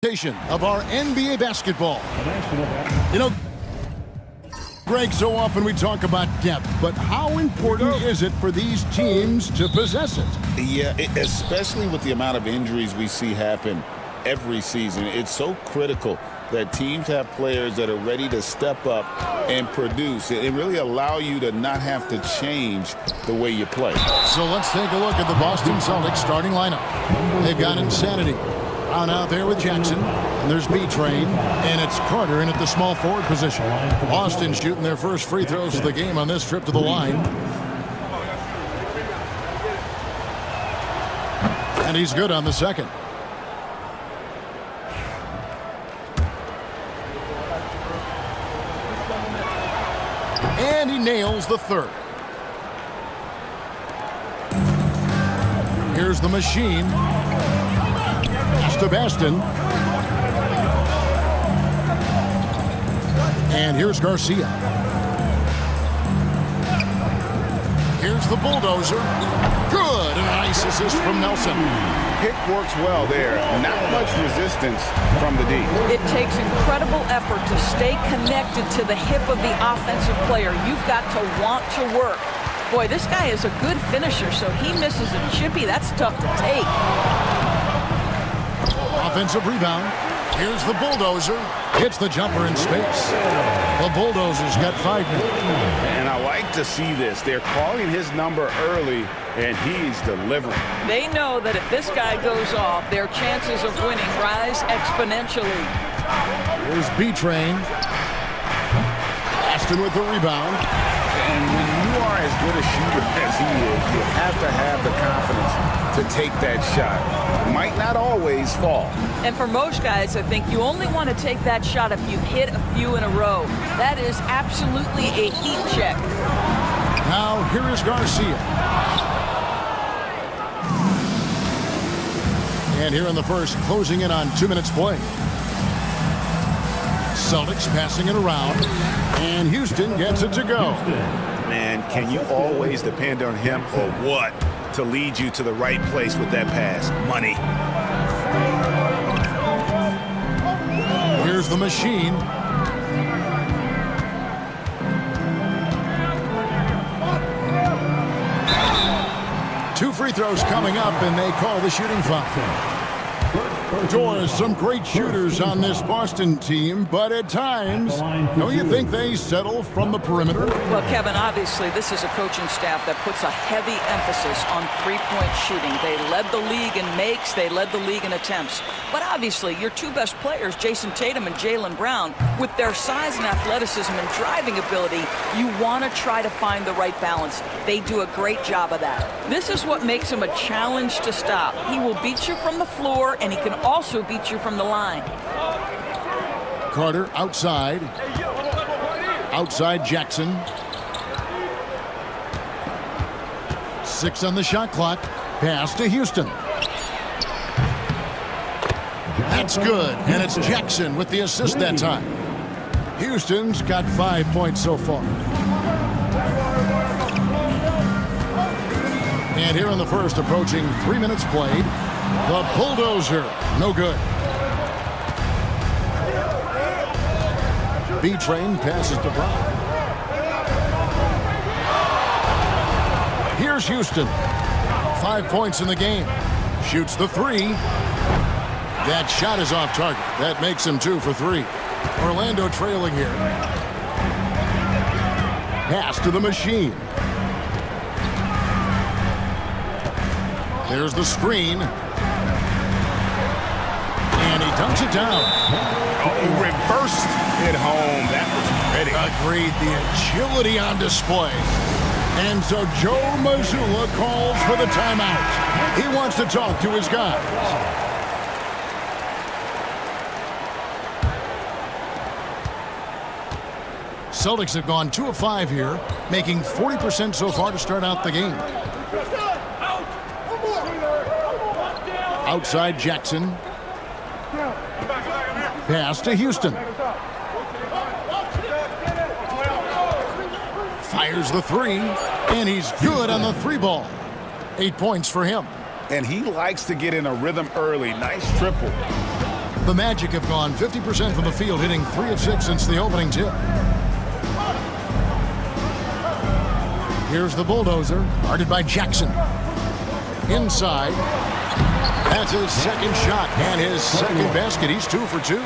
Of our NBA basketball. You know, Greg, so often we talk about depth, but how important is it for these teams to possess it? Yeah, especially with the amount of injuries we see happen every season. It's so critical that teams have players that are ready to step up and produce. It really allow you to not have to change the way you play. So let's take a look at the Boston Celtics starting lineup. They've got Insanity on out there with Jackson, and there's B-Train, and it's Carter in at the small forward position. Boston shooting their first free throws of the game on this trip to the line. And he's good on the second. And he nails the third. Here's the machine. Sebastian. And here's Garcia. Here's the bulldozer. Good. And a nice assist from Nelson. Pick works well there. Not much resistance from the D. It takes incredible effort to stay connected to the hip of the offensive player. You've got to want to work. Boy, this guy is a good finisher, so he misses a chippy. That's tough to take. Offensive rebound. Here's the bulldozer. Hits the jumper in space. The bulldozer's got 5 minutes. And I like to see this. They're calling his number early, and he's delivering. They know that if this guy goes off, their chances of winning rise exponentially. Here's B-Train. Aston with the rebound. And when you are as good a shooter as he is, you have to have the confidence to take that shot. It might not always fall. And for most guys, I think you only want to take that shot if you've hit a few in a row. That is absolutely a heat check. Now here is Garcia. And here in the first, closing in on 2 minutes play. Celtics passing it around, and Houston gets it to go. Man, can you always depend on him or what to lead you to the right place with that pass? Money. Here's the machine. Two free throws coming up, and they call the shooting foul. Doors, some great shooters on this Boston team, but at times, don't you think they settle from the perimeter? Well, Kevin, obviously, this is a coaching staff that puts a heavy emphasis on three-point shooting. They led the league in makes, they led the league in attempts. But obviously, your two best players, Jason Tatum and Jaylen Brown, with their size and athleticism and driving ability, you want to try to find the right balance. They do a great job of that. This is what makes him a challenge to stop. He will beat you from the floor, and he can also beat you from the line. Carter outside. Outside Jackson. 6 on the shot clock. Pass to Houston. That's good, and it's Jackson with the assist that time. Houston's got 5 points so far. And here in the first, approaching 3 minutes played, the bulldozer, no good. B-Train passes to Brown. Here's Houston. 5 points in the game. Shoots the three. That shot is off target. That makes him 2 for 3. Orlando trailing here. Pass to the machine. There's the screen. And he dunks it down. Oh, reversed it home. That was pretty. Agreed. The agility on display. And so Joe Mazzulla calls for the timeout. He wants to talk to his guys. Celtics have gone 2 of 5 here, making 40% so far to start out the game. Outside Jackson. Pass to Houston. Fires the three, and he's good on the 3 ball. 8 points for him. And he likes to get in a rhythm early. Nice triple. The Magic have gone 50% from the field, hitting 3 of 6 since the opening tip. Here's the bulldozer, guarded by Jackson. Inside. That's his second shot and his second basket. He's 2 for 2.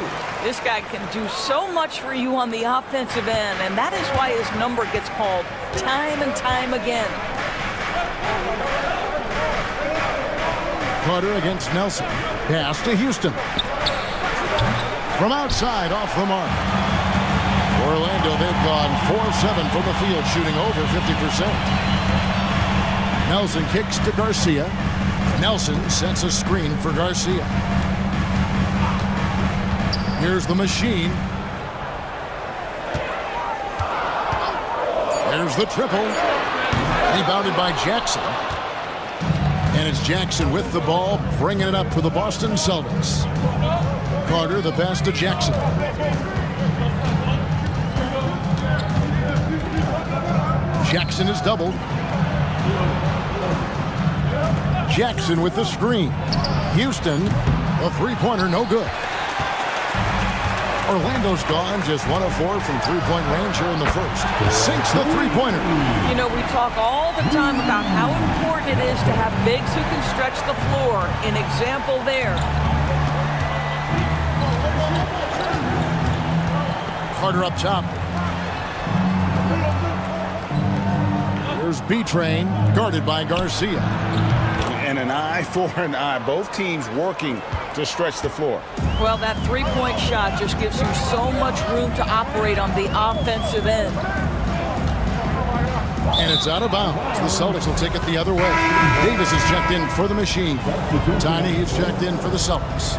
This guy can do so much for you on the offensive end, and that is why his number gets called time and time again. Carter against Nelson. Pass to Houston. From outside, off the mark. Orlando, they've gone 4 of 7 from the field, shooting over 50%. Nelson kicks to Garcia. Nelson sets a screen for Garcia. Here's the machine. There's the triple. Rebounded by Jackson. And it's Jackson with the ball, bringing it up for the Boston Celtics. Carter, the pass to Jackson. Jackson is doubled. Jackson with the screen. Houston, a three-pointer, no good. Orlando's gone just 1 of 4 from three-point range here in the first. Sinks the three-pointer. You know, we talk all the time about how important it is to have bigs who can stretch the floor. An example there. Carter up top. Here's B-Train, guarded by Garcia. And an eye for an eye. Both teams working to stretch the floor. Well, that three-point shot just gives you so much room to operate on the offensive end. And it's out of bounds. The Celtics will take it the other way. Davis is checked in for the machine. Tiny is checked in for the Celtics.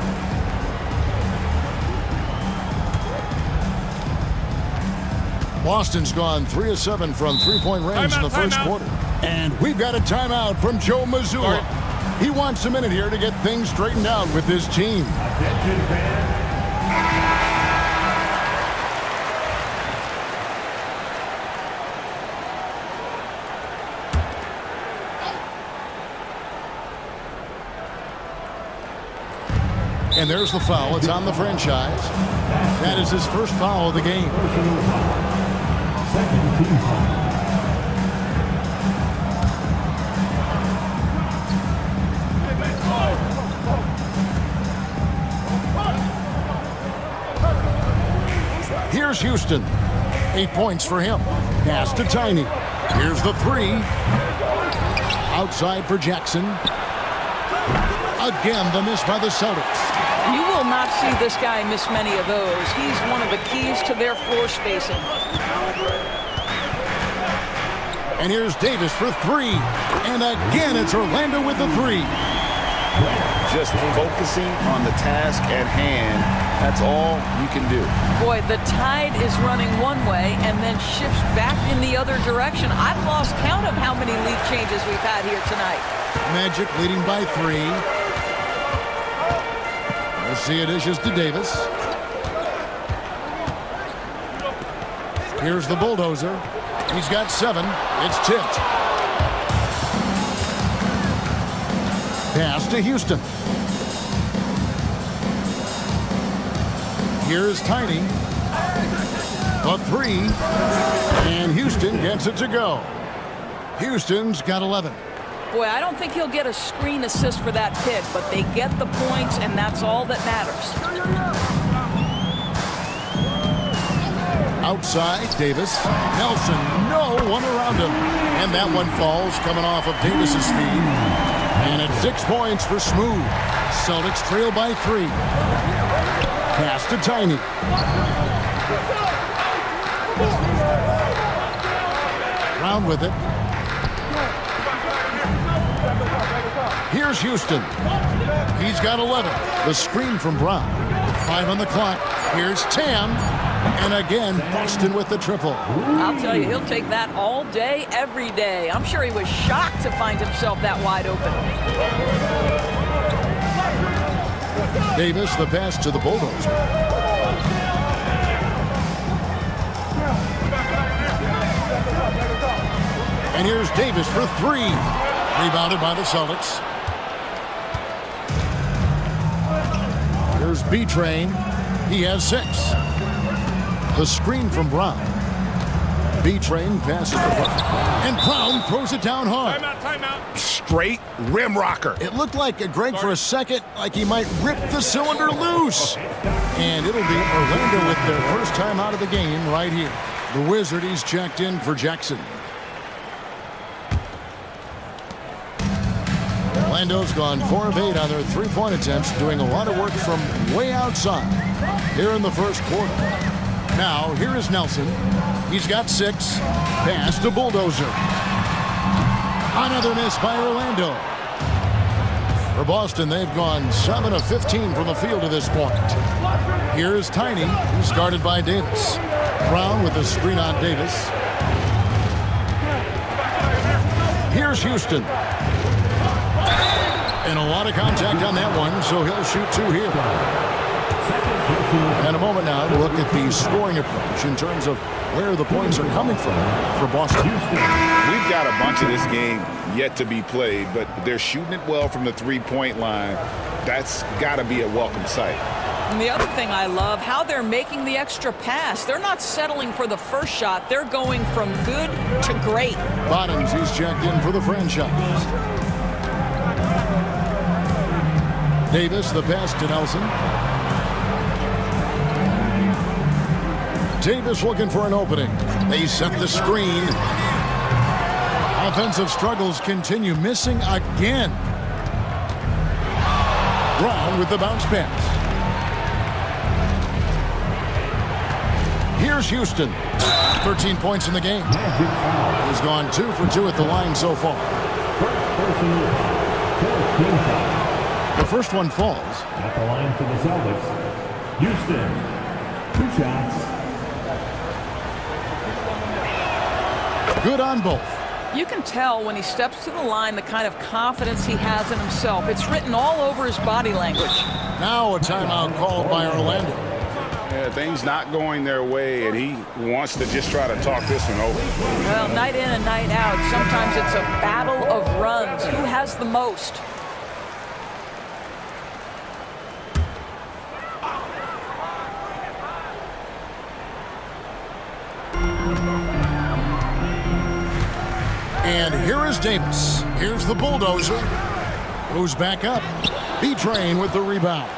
Boston's gone 3 of 7 from three-point range in the first quarter. And we've got a timeout from Joe Mazzulla. He wants a minute here to get things straightened out with his team. And there's the foul. It's on the franchise. That is his first foul of the game. Here's Houston. 8 points for him. Pass to Tiny. Here's the three. Outside for Jackson. Again, the miss by the Celtics. You will not see this guy miss many of those. He's one of the keys to their floor spacing. And here's Davis for three. And again, it's Orlando with the three. Just focusing on the task at hand. That's all you can do. Boy, the tide is running one way and then shifts back in the other direction. I've lost count of how many lead changes we've had here tonight. Magic leading by 3. Garcia dishes to Davis. Here's the bulldozer. He's got 7. It's tipped. Pass to Houston. Here's Tiny. A 3. And Houston gets it to go. Houston's got 11. Boy, I don't think he'll get a screen assist for that pick, but they get the points, and that's all that matters. Outside, Davis. Nelson, no one around him. And that one falls, coming off of Davis's feed. And it's 6 points for Smooth. Celtics trail by 3. Pass to Tiny. Round with it. Here's Houston. He's got 11. The screen from Brown. 5 on the clock. Here's Tam. And again, Boston with the triple. I'll tell you, he'll take that all day, every day. I'm sure he was shocked to find himself that wide open. Davis, the pass to the bulldozer. And here's Davis for 3. Rebounded by the Celtics. Here's Here's B-Train. He has 6. The screen from Brown. B-Train passes to Brown. And Brown throws it down hard. Timeout. Straight rim rocker. It looked like Greg for a second, like he might rip the cylinder loose. And it'll be Orlando with their first time out of the game right here. The Wizard, he's checked in for Jackson. Orlando's gone 4 of 8 on their three-point attempts, doing a lot of work from way outside here in the first quarter. Now, here is Nelson. He's got 6. Pass to Bulldozer. Another miss by Orlando. For Boston, they've gone 7 of 15 from the field to this point. Here's Tiny. He's guarded by Davis. Brown with the screen on Davis. Here's Houston. And a lot of contact on that one, so he'll shoot 2 here. And a moment now to look at the scoring approach in terms of where the points are coming from for Boston. We've got a bunch of this game yet to be played, but they're shooting it well from the three-point line. That's got to be a welcome sight. And the other thing I love, how they're making the extra pass. They're not settling for the first shot. They're going from good to great. Bottoms, he's checked in for the franchise. Davis, the pass to Nelson. Davis looking for an opening. They set the screen. Offensive struggles continue, missing again. Brown with the bounce pass. Here's Houston. 13 points in the game. He's gone 2 for 2 at the line so far. The first one falls. At the line for the Celtics, Houston, 2 shots. Good on both. You can tell when he steps to the line the kind of confidence he has in himself. It's written all over his body language. Now a timeout called by Orlando. Yeah, things not going their way, and he wants to just try to talk this one over. Well, night in and night out, sometimes it's a battle of runs. Who has the most? And here is Davis. Here's the Bulldozer. Goes back up. B-Train with the rebound.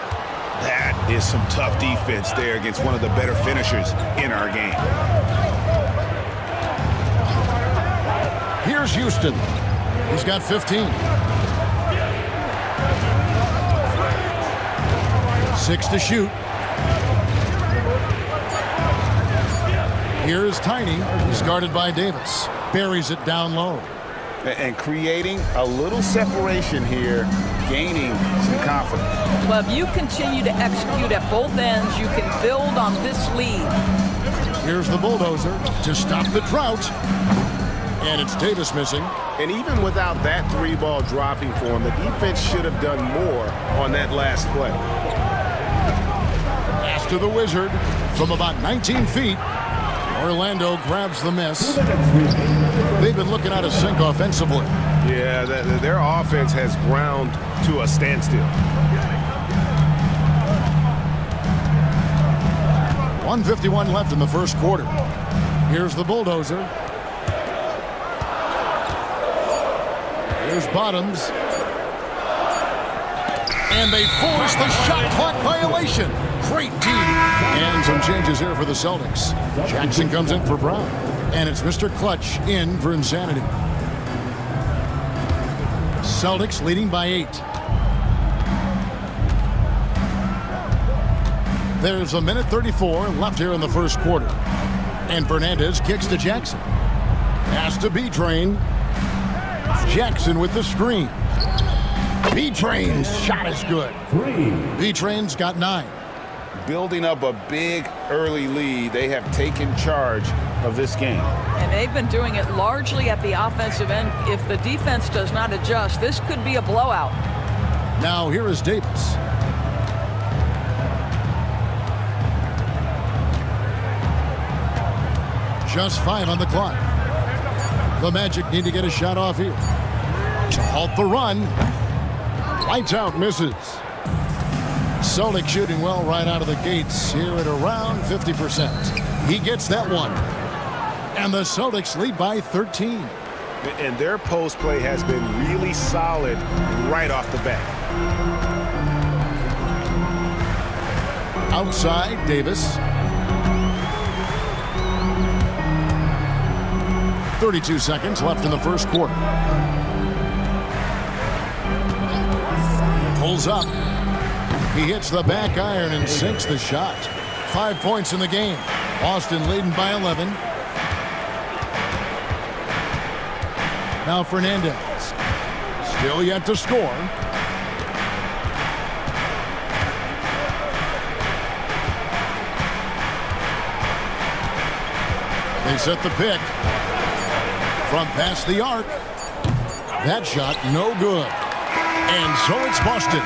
That is some tough defense there against one of the better finishers in our game. Here's Houston. He's got 15. 6 to shoot. Here's Tiny. He's guarded by Davis. Buries it down low. And creating a little separation here, gaining some confidence. Well, if you continue to execute at both ends, you can build on this lead. Here's the Bulldozer to stop the drought. And it's Davis missing. And even without that 3-ball dropping for him, the defense should have done more on that last play. Pass to the Wizard from about 19 feet. Orlando grabs the miss. They've been looking out of sync offensively. Yeah, their offense has ground to a standstill. 1:51 left in the first quarter. Here's the Bulldozer. Here's Bottoms. And they force the shot clock violation. Great D. And some changes here for the Celtics. Jackson comes in for Brown. And it's Mr. Clutch in for Insanity. Celtics leading by 8. There's 1:34 left here in the first quarter. And Fernandez kicks to Jackson. Pass to B-Train. Jackson with the screen. B-Train's shot is good. B-Train's got 9. Building up a big early lead, they have taken charge of this game. And they've been doing it largely at the offensive end. If the defense does not adjust, this could be a blowout. Now here is Davis. Just 5 on the clock. The Magic need to get a shot off here to halt the run. Lights out, misses. Celtics shooting well right out of the gates here at around 50%. He gets that one. And the Celtics lead by 13. And their post play has been really solid right off the bat. Outside, Davis. 32 seconds left in the first quarter. Pulls up. He hits the back iron and sinks the shot. 5 points in the game. Boston leading by 11. Now Fernandez. Still yet to score. They set the pick. From past the arc. That shot no good. And so it's Boston.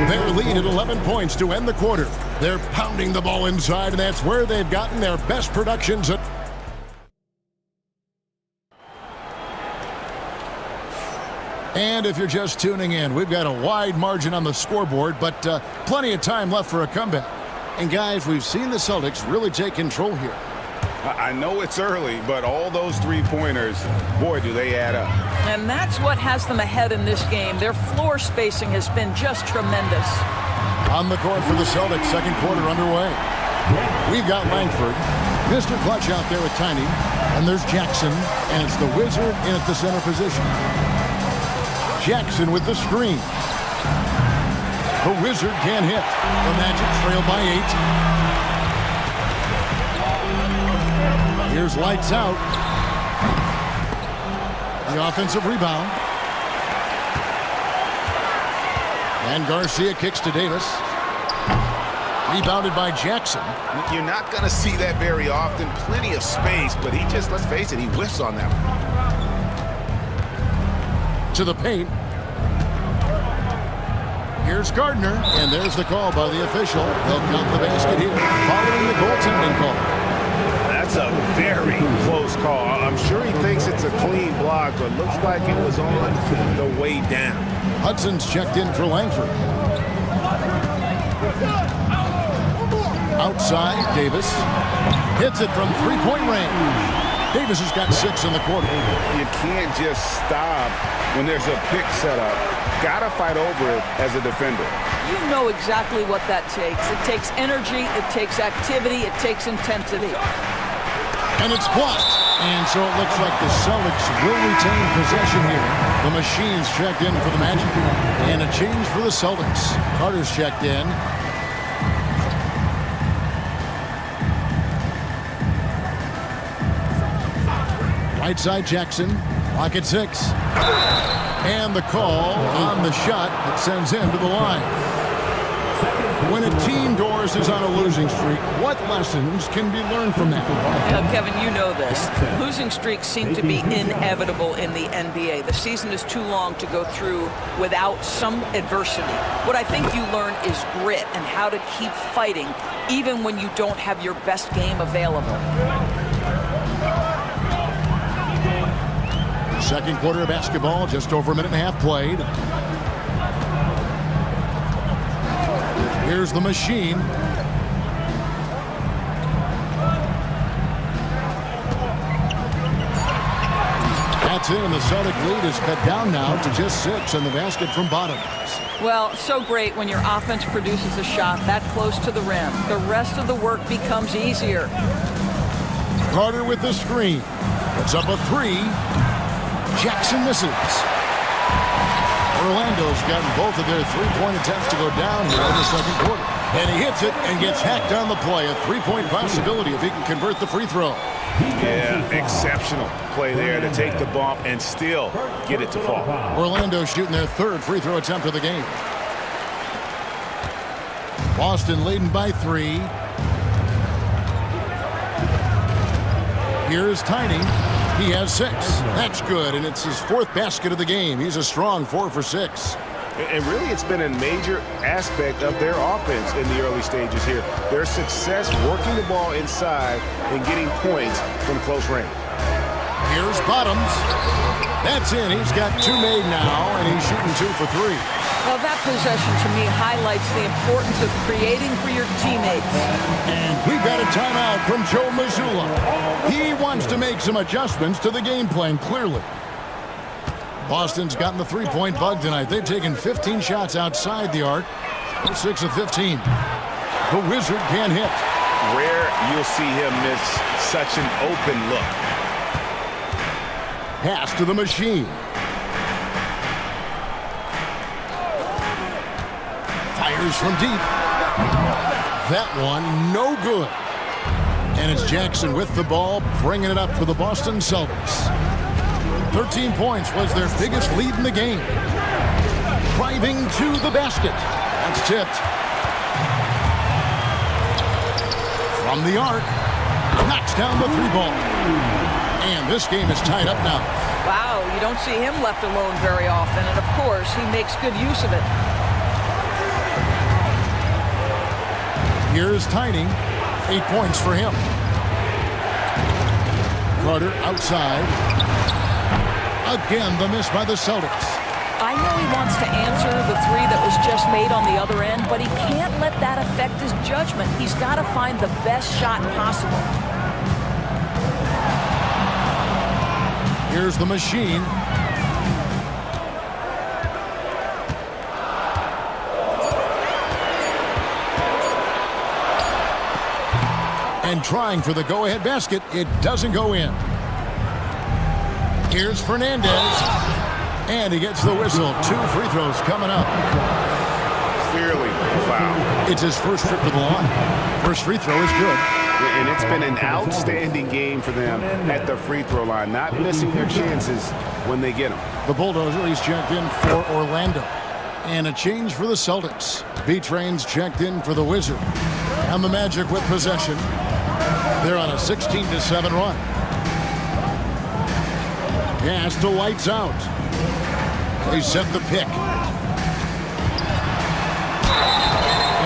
Their lead at 11 points to end the quarter. They're pounding the ball inside, and that's where they've gotten their best productions. And if you're just tuning in, we've got a wide margin on the scoreboard, but plenty of time left for a comeback. And guys, we've seen the Celtics really take control here. I know it's early, but all those three-pointers, boy, do they add up. And that's what has them ahead in this game. Their floor spacing has been just tremendous. On the court for the Celtics, second quarter underway. We've got Langford, Mr. Clutch out there with Tiny, and there's Jackson, and it's the Wizard in at the center position. Jackson with the screen. The Wizard can't hit. The Magic trail by 8. Here's lights out. The offensive rebound. And Garcia kicks to Davis. Rebounded by Jackson. You're not going to see that very often. Plenty of space, but he just, let's face it, he whiffs on that one. To the paint. Here's Gardner, and there's the call by the official. They'll count the basket here, following the goaltending call. That's a very close call. I'm sure he thinks it's a clean block, but looks like it was on the way down. Hudson's checked in for Langford. Outside, Davis. Hits it from three-point range. Davis has got 6 in the quarter. You can't just stop when there's a pick set up. Gotta fight over it as a defender. You know exactly what that takes. It takes energy, it takes activity, it takes intensity. And it's blocked. And so it looks like the Celtics will retain possession here. The Machine's checked in for the Magic. And a change for the Celtics. Carter's checked in. Right side Jackson. Clock at 6. And the call on the shot that sends him to the line. When a team, Doris, is on a losing streak, what lessons can be learned from that? Now, Kevin, you know this. Losing streaks seem to be inevitable in the NBA. The season is too long to go through without some adversity. What I think you learn is grit and how to keep fighting even when you don't have your best game available. Second quarter of basketball, just over a minute and a half played. Here's the Machine. That's it, and the Celtic lead is cut down now to just 6 on the basket from Bottoms. Well, so great when your offense produces a shot that close to the rim. The rest of the work becomes easier. Carter with the screen. Puts up a 3. Jackson misses. Orlando's gotten both of their three-point attempts to go down here in the second quarter. And he hits it and gets hacked on the play. A three-point possibility if he can convert the free throw. Yeah, exceptional play there to take the bump and still get it to fall. Orlando shooting their third free throw attempt of the game. Boston leading by 3. Here's Tiny. He has 6. That's good, and it's his 4th basket of the game. He's a strong 4 for 6. And really, it's been a major aspect of their offense in the early stages here. Their success working the ball inside and getting points from close range. Here's Bottoms. That's in. He's got 2 made now, and he's shooting 2 for 3. Well, that possession to me highlights the importance of creating for your teammates. And we've got a timeout from Joe Mazzulla. He wants to make some adjustments to the game plan, clearly. Boston's gotten the three-point bug tonight. They've taken 15 shots outside the arc. They're 6 of 15. The Wizard can't hit. Rare you'll see him miss such an open look. Pass to the machine. Fires from deep. That one, no good. And it's Jackson with the ball, bringing it up for the Boston Celtics. 13 points was their biggest lead in the game. Driving to the basket. That's tipped. From the arc. Knocks down the three ball. And this game is tied up now. Wow, you don't see him left alone very often. And, of course, he makes good use of it. Here's Tiny. 8 points for him. Carter outside. Again, the miss by the Celtics. I know he wants to answer the three that was just made on the other end, but he can't let that affect his judgment. He's got to find the best shot possible. Here's the machine. And trying for the go-ahead basket. It doesn't go in. Here's Fernandez. And he gets the whistle. 2 free throws coming up. Clearly a foul. It's his first trip to the line. First free throw is good. And it's been an outstanding game for them at the free throw line, not missing their chances when they get them. The Bulldozer, he's checked in for Orlando. And a change for the Celtics. B-Train's checked in for the Wizard. And the Magic with possession. They're on a 16-7 run. Pass to lights out. They set the pick.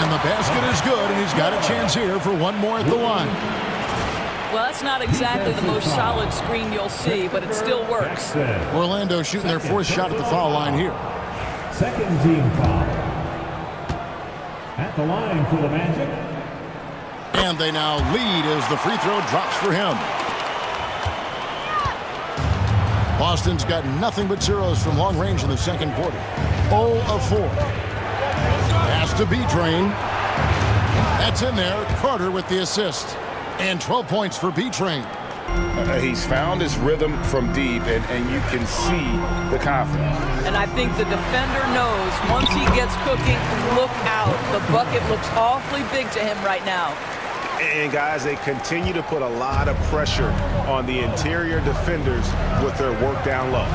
And the basket is good, and he's got a chance here for one more at the line. Well, that's not exactly the most solid screen you'll see, but it still works. Orlando shooting their 4th shot at the foul line here. Second team foul. At the line for the Magic. And they now lead as the free throw drops for him. Boston's got nothing but zeros from long range in the second quarter. 0 of 4. Pass to B-Train. That's in there. Carter with the assist. And 12 points for B-Train. He's found his rhythm from deep, and you can see the confidence. And I think the defender knows once he gets cooking, look out. The bucket looks awfully big to him right now. And, guys, they continue to put a lot of pressure on the interior defenders with their work down low.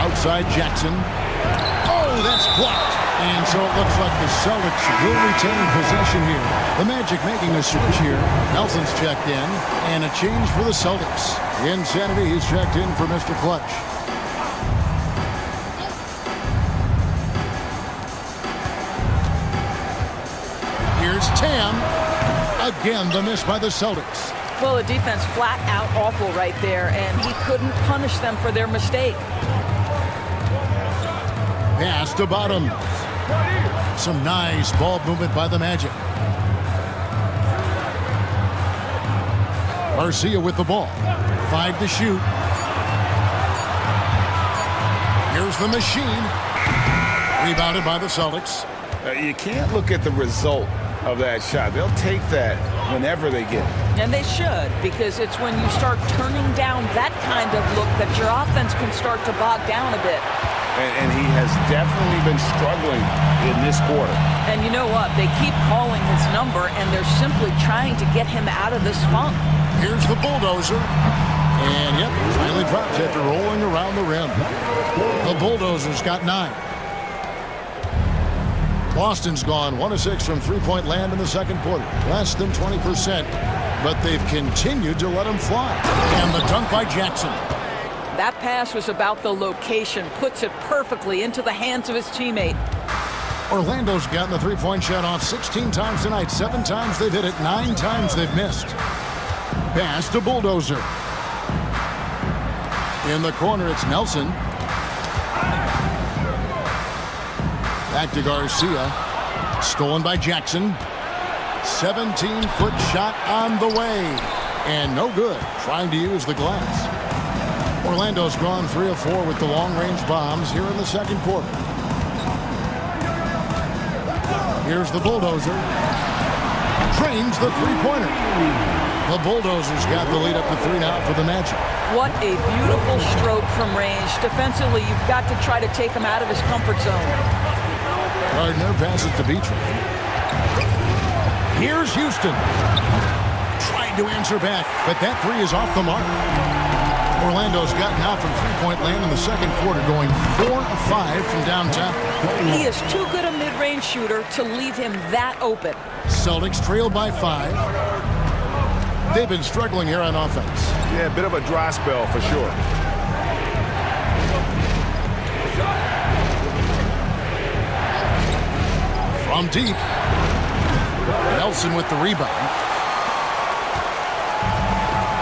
Outside Jackson. Oh, that's blocked. And so it looks like the Celtics will retain possession here. The Magic making a switch here. Nelson's checked in. And a change for the Celtics. Insanity, he's checked in for Mr. Clutch. Here's Tam. Again, the miss by the Celtics. Well, the defense flat out awful right there, and he couldn't punish them for their mistake. Pass to Bottom. Some nice ball movement by the Magic. Garcia with the ball. 5 to shoot. Here's the machine. Rebounded by the Celtics. You can't look at the result of that shot. They'll take that whenever they get it. And they should, because it's when you start turning down that kind of look that your offense can start to bog down a bit. And he has definitely been struggling in this quarter. And you know what? They keep calling his number, and they're simply trying to get him out of this funk. Here's the Bulldozer. And, yep, finally drops after rolling around the rim. The Bulldozer's got 9. Boston's gone 1 of 6 from three-point land in the second quarter. Less than 20%. But they've continued to let him fly. And the dunk by Jackson. That pass was about the location, puts it perfectly into the hands of his teammate. Orlando's gotten the three-point shot off 16 times tonight. 7 times they've hit it, 9 times they've missed. Pass to Bulldozer. In the corner, it's Nelson. Back to Garcia. Stolen by Jackson. 17-foot shot on the way. And no good. Trying to use the glass. Orlando's gone 3 of 4 with the long-range bombs here in the second quarter. Here's the bulldozer. Trains the three-pointer. The Bulldozers got the lead up to 3 now for the Magic. What a beautiful stroke from range. Defensively, you've got to try to take him out of his comfort zone. Gardner passes to Beatrice. Here's Houston. Trying to answer back, but that 3 is off the mark. Orlando's gotten out from three-point land in the second quarter, going 4 of 5 from downtown. He is too good a mid-range shooter to leave him that open. Celtics trail by 5. They've been struggling here on offense. Yeah, a bit of a dry spell for sure. From deep. Nelson with the rebound.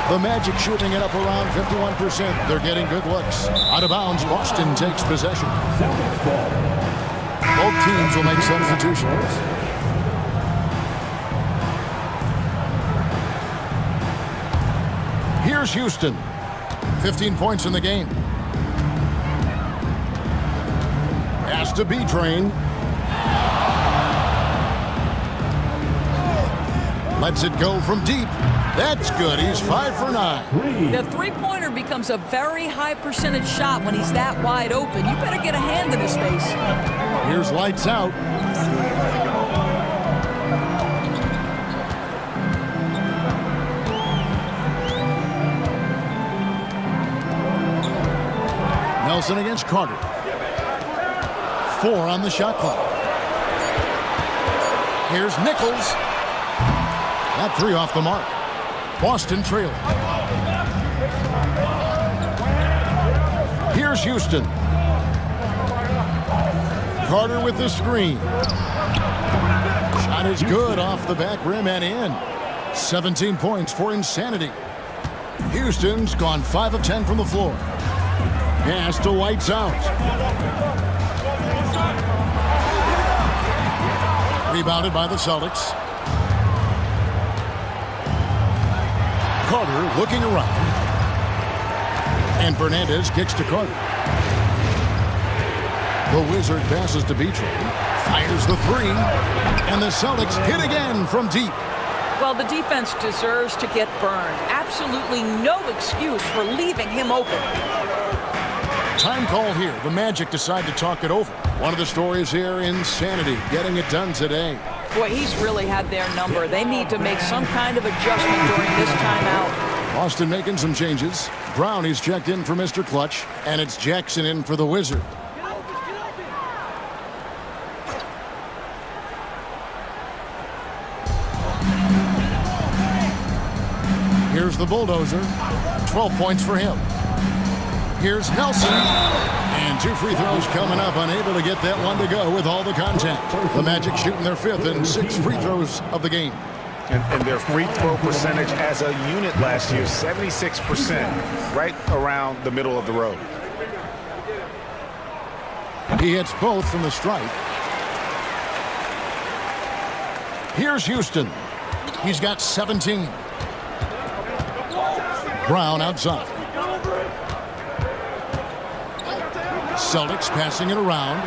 The Magic shooting it up around 51%. They're getting good looks. Out of bounds, Boston takes possession. Both teams will make substitutions. Here's Houston. 15 points in the game. Pass to B-Train. Lets it go from deep. That's good. He's 5 for 9. The three-pointer becomes a very high percentage shot when he's that wide open. You better get a hand in his face. Here's lights out. Nelson against Carter. 4 on the shot clock. Here's Nichols. That 3 off the mark. Boston trailing. Here's Houston. Carter with the screen. Shot is good off the back rim and in. 17 points for Insanity. Houston's gone 5 of 10 from the floor. Pass to Lights Out. Rebounded by the Celtics. Carter looking around. And Fernandez kicks to Carter. The Wizard passes to B-Train. Fires the 3. And the Celtics hit again from deep. Well, the defense deserves to get burned. Absolutely no excuse for leaving him open. Time call here. The Magic decide to talk it over. One of the stories here, Insanity getting it done today. Boy, he's really had their number. They need to make some kind of adjustment during this timeout. Boston making some changes. Brown is checked in for Mr. Clutch, and it's Jackson in for the Wizard. Here's the Bulldozer. 12 points for him. Here's Nelson. And 2 free throws coming up. Unable to get that one to go with all the contact. The Magic shooting their 5th and 6th free throws of the game. And their free throw percentage as a unit last year, 76%, right around the middle of the road. He hits both from the stripe. Here's Houston. He's got 17. Brown outside. Celtics passing it around.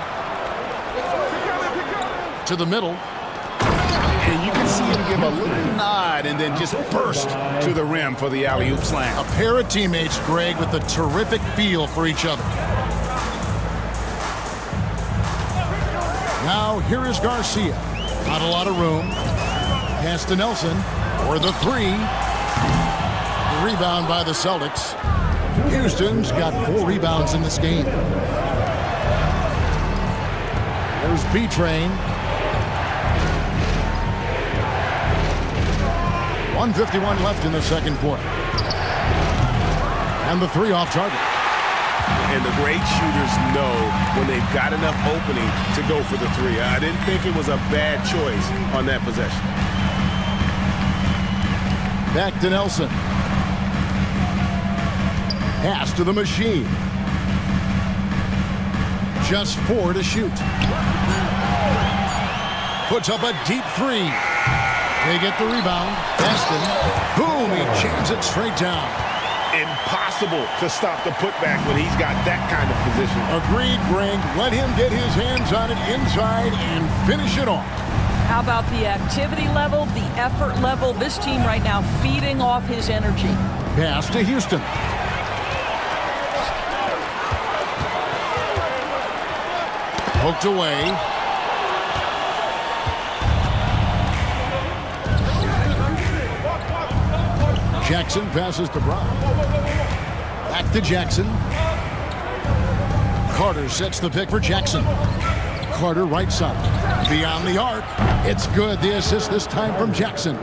To the middle. And you can see him give a little nod and then just burst to the rim for the alley-oop slam. A pair of teammates, Greg, with a terrific feel for each other. Now, here is Garcia. Not a lot of room. Pass to Nelson for the 3. The rebound by the Celtics. Houston's got 4 rebounds in this game. There's B-Train. 1:51 left in the second quarter. And the 3 off target. And the great shooters know when they've got enough opening to go for the 3. I didn't think it was a bad choice on that possession. Back to Nelson. Pass to the machine. Just 4 to shoot. Puts up a deep three. They get the rebound. Baston. Boom, he jams it straight down. Impossible to stop the putback when he's got that kind of position. Agreed, Greg. Let him get his hands on it inside and finish it off. How about the activity level, the effort level? This team right now feeding off his energy. Pass to Houston. Poked away. Jackson passes to Brown. Back to Jackson. Carter sets the pick for Jackson. Carter right side. Beyond the arc. It's good. The assist this time from Jackson.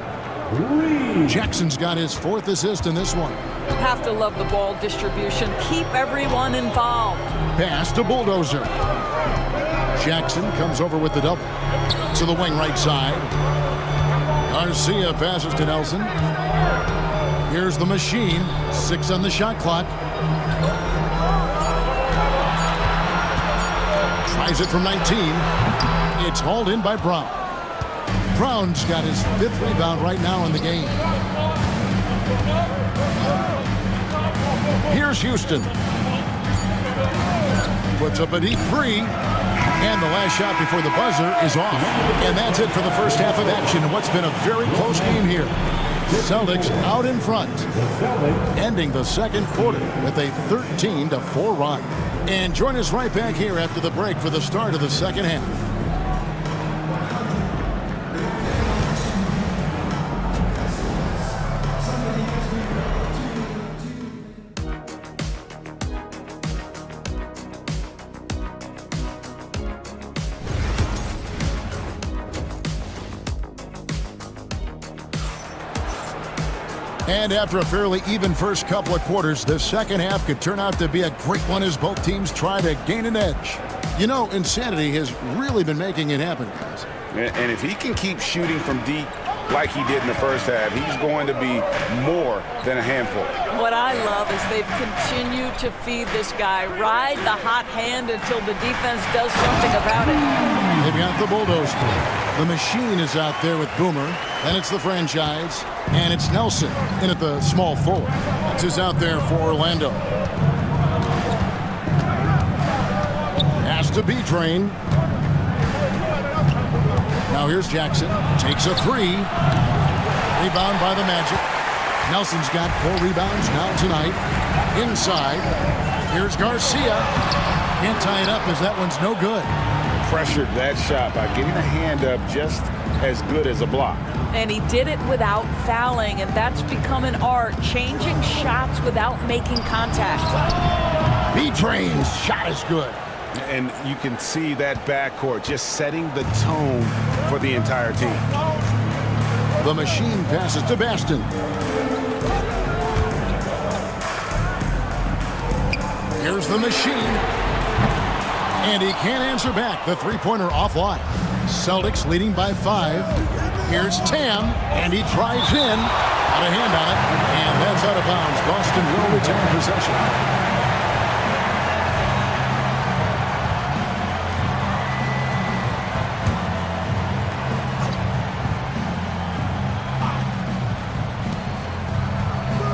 Jackson's got his 4th assist in this one. Have to love the ball distribution. Keep everyone involved. Pass to Bulldozer. Jackson comes over with the double. To the wing right side. Garcia passes to Nelson. Here's the machine. 6 on the shot clock. Tries it from 19. It's hauled in by Brown. Brown's got his 5th rebound right now in the game. Here's Houston. Puts up a deep three. And the last shot before the buzzer is off. And that's it for the first half of action in what's been a very close game here. Celtics out in front, ending the second quarter with a 13-4 run. And join us right back here after the break for the start of the second half. And after a fairly even first couple of quarters, the second half could turn out to be a great one as both teams try to gain an edge. You know, insanity has really been making it happen, guys. And if he can keep shooting from deep like he did in the first half, he's going to be more than a handful. What I love is they've continued to feed this guy. Ride the hot hand until the defense does something about it. They've got the bulldozer. The machine is out there with Boomer. Then it's the franchise. And it's Nelson in at the small forward. That's who's out there for Orlando. Pass to B-Train. Now here's Jackson. Takes a three. Rebound by the Magic. Nelson's got 4 rebounds now tonight. Inside. Here's Garcia. Can't tie it up as that one's no good. Pressured that shot by getting a hand up just as good as a block. And he did it without fouling, and that's become an art, changing shots without making contact. B-Train's shot is good. And you can see that backcourt just setting the tone for the entire team. The machine passes to Baston. Here's the machine. And he can't answer back. The three-pointer offline. Celtics leading by 5. Here's Tam, and he drives in. Got a hand on it, and that's out of bounds. Boston will retain possession.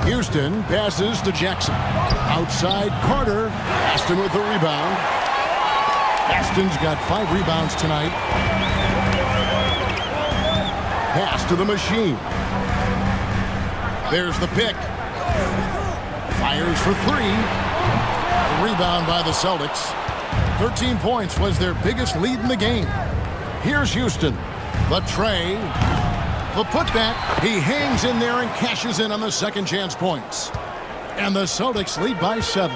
Houston passes to Jackson. Outside, Carter. Baston with the rebound. Baston's got 5 rebounds tonight. Pass to the machine. There's the pick. Fires for 3. A rebound by the Celtics. 13 points was their biggest lead in the game. Here's Houston. The tray. The putback. He hangs in there and cashes in on the second chance points. And the Celtics lead by 7.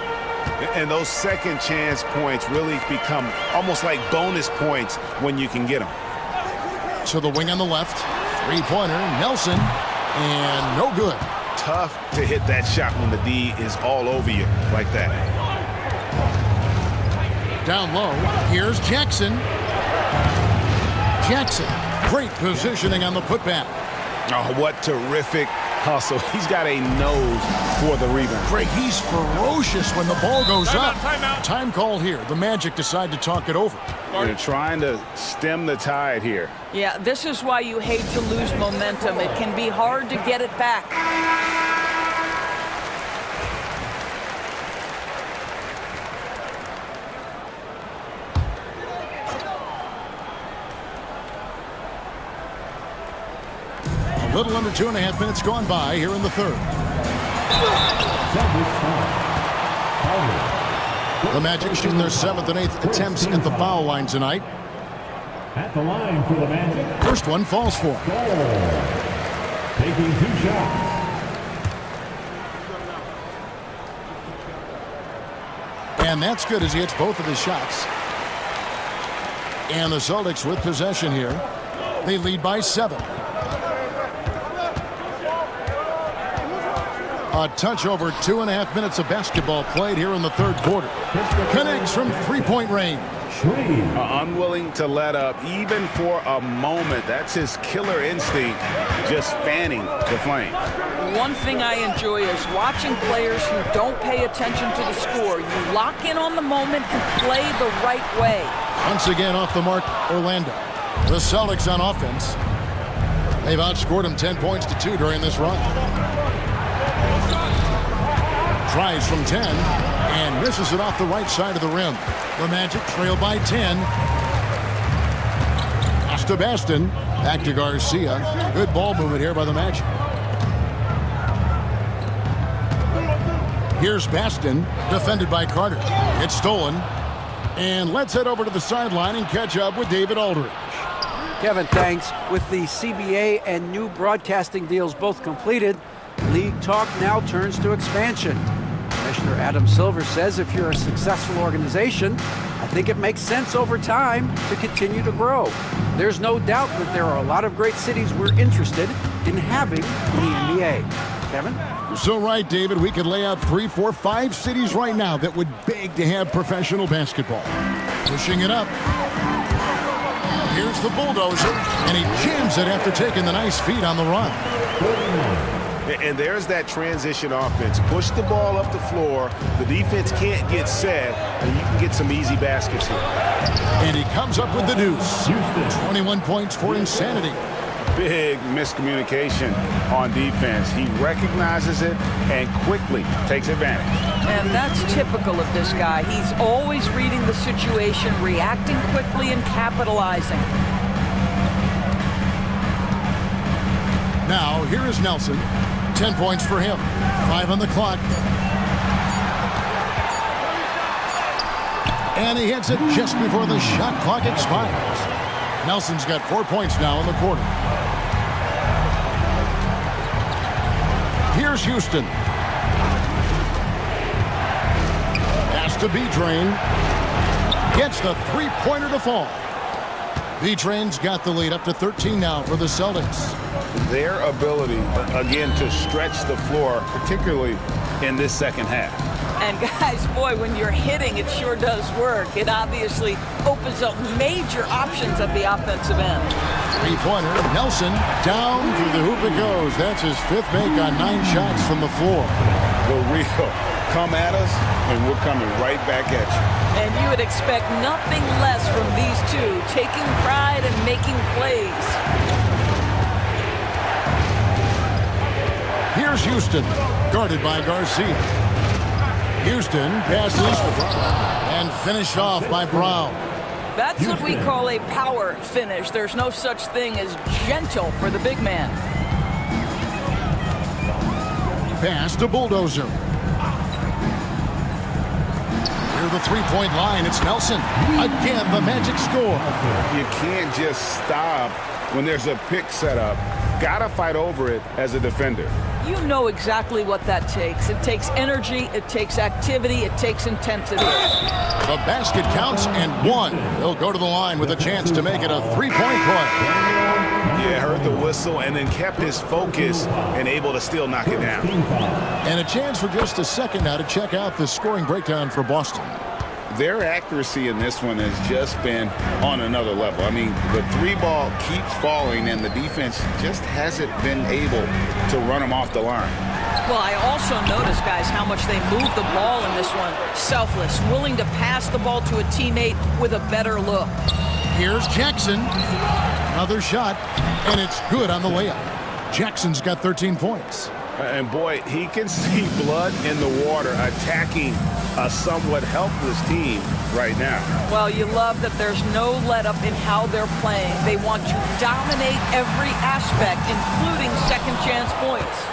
And those second chance points really become almost like bonus points when you can get them. To the wing on the left. Three-pointer, Nelson, and no good. Tough to hit that shot when the D is all over you like that. Down low, here's Jackson. Jackson, great positioning on the putback. Oh, what terrific hustle. He's got a nose for the rebound. Greg, he's ferocious when the ball goes up. Timeout. Time call here. The Magic decide to talk it over. They're trying to stem the tide here. Yeah, this is why you hate to lose momentum. It can be hard to get it back. A little under 2.5 minutes gone by here in the third. The Magic shooting their 7th and 8th attempts at the foul line tonight. At the line for the Magic. First one falls for. Taking 2 shots. And that's good as he hits both of his shots. And the Celtics with possession here. They lead by 7. A touch over 2.5 minutes of basketball played here in the third quarter. Connects from three-point range. Unwilling to let up even for a moment. That's his killer instinct, just fanning the flame. One thing I enjoy is watching players who don't pay attention to the score. You lock in on the moment and play the right way. Once again off the mark, Orlando. The Celtics on offense. They've outscored them 10 points to 2 during this run. Tries from 10 and misses it off the right side of the rim. The Magic trail by 10. Pass to Baston. Back to Garcia. Good ball movement here by the Magic. Here's Baston, defended by Carter. It's stolen. And let's head over to the sideline and catch up with David Aldridge. Kevin, thanks. With the CBA and new broadcasting deals both completed, league talk now turns to expansion. Commissioner Adam Silver says if you're a successful organization, I think it makes sense over time to continue to grow. There's no doubt that there are a lot of great cities we're interested in having in the NBA. Kevin? You're so right, David. We could lay out 3, 4, 5 cities right now that would beg to have professional basketball. Pushing it up. Here's the bulldozer, and he jams it after taking the nice feed on the run. And there's that transition offense. Push the ball up the floor. The defense can't get set, and you can get some easy baskets here. And he comes up with the deuce. 21 points for Insanity. Big miscommunication on defense. He recognizes it and quickly takes advantage. And that's typical of this guy. He's always reading the situation, reacting quickly, and capitalizing. Now, here is Nelson. 10 points for him. 5 on the clock. And he hits it just before the shot clock expires. Nelson's got 4 points now in the quarter. Here's Houston. Pass to B-Train. Gets the three-pointer to fall. B-Train's got the lead up to 13 now for the Celtics. Their ability, again, to stretch the floor, particularly in this second half. And guys, boy, when you're hitting, it sure does work. It obviously opens up major options at the offensive end. Three-pointer, Nelson, down through the hoop it goes. That's his 5th make on 9 shots from the floor. The real come at us, and we're coming right back at you. And you would expect nothing less from these two, taking pride and making plays. Here's Houston, guarded by Garcia. Houston passes and finished off by Brown. That's what we call a power finish. There's no such thing as gentle for the big man. Pass to Bulldozer. Near the three-point line, it's Nelson. Again, the Magic score. You can't just stop when there's a pick set up. Gotta fight over it as a defender. You know exactly what that takes. It takes energy, it takes activity, it takes intensity. The basket counts and 1. He'll go to the line with a chance to make it a 3-point play. Yeah, heard the whistle and then kept his focus and able to still knock it down. And a chance for just a second now to check out the scoring breakdown for Boston. their accuracy in this one has just been on another level. I mean, the three ball keeps falling, and the defense just hasn't been able to run them off the line. Well, I also noticed, guys, how much they moved the ball in this one. Selfless, willing to pass the ball to a teammate with a better look. Here's Jackson. Another shot, and it's good on the layup. Jackson's got 13 points. And boy, he can see blood in the water attacking a somewhat helpless team right now. Well, you love that there's no let-up in how they're playing. They want to dominate every aspect, including second-chance points.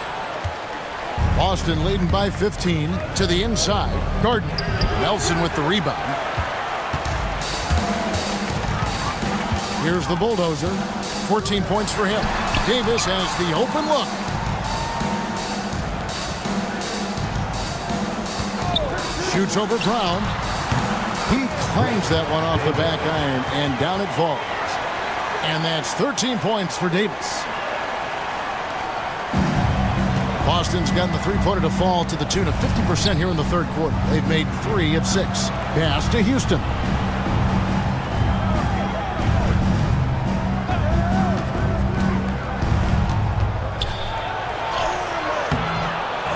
Boston leading by 15 to the inside. Gardner. Nelson with the rebound. Here's the bulldozer. 14 points for him. Davis has the open look. Shoots over Brown. He clangs that one off the back iron, and down it falls. And that's 13 points for Davis. Boston's gotten the three-pointer to fall to the tune of 50% here in the third quarter. They've made 3 of 6. Pass to Houston.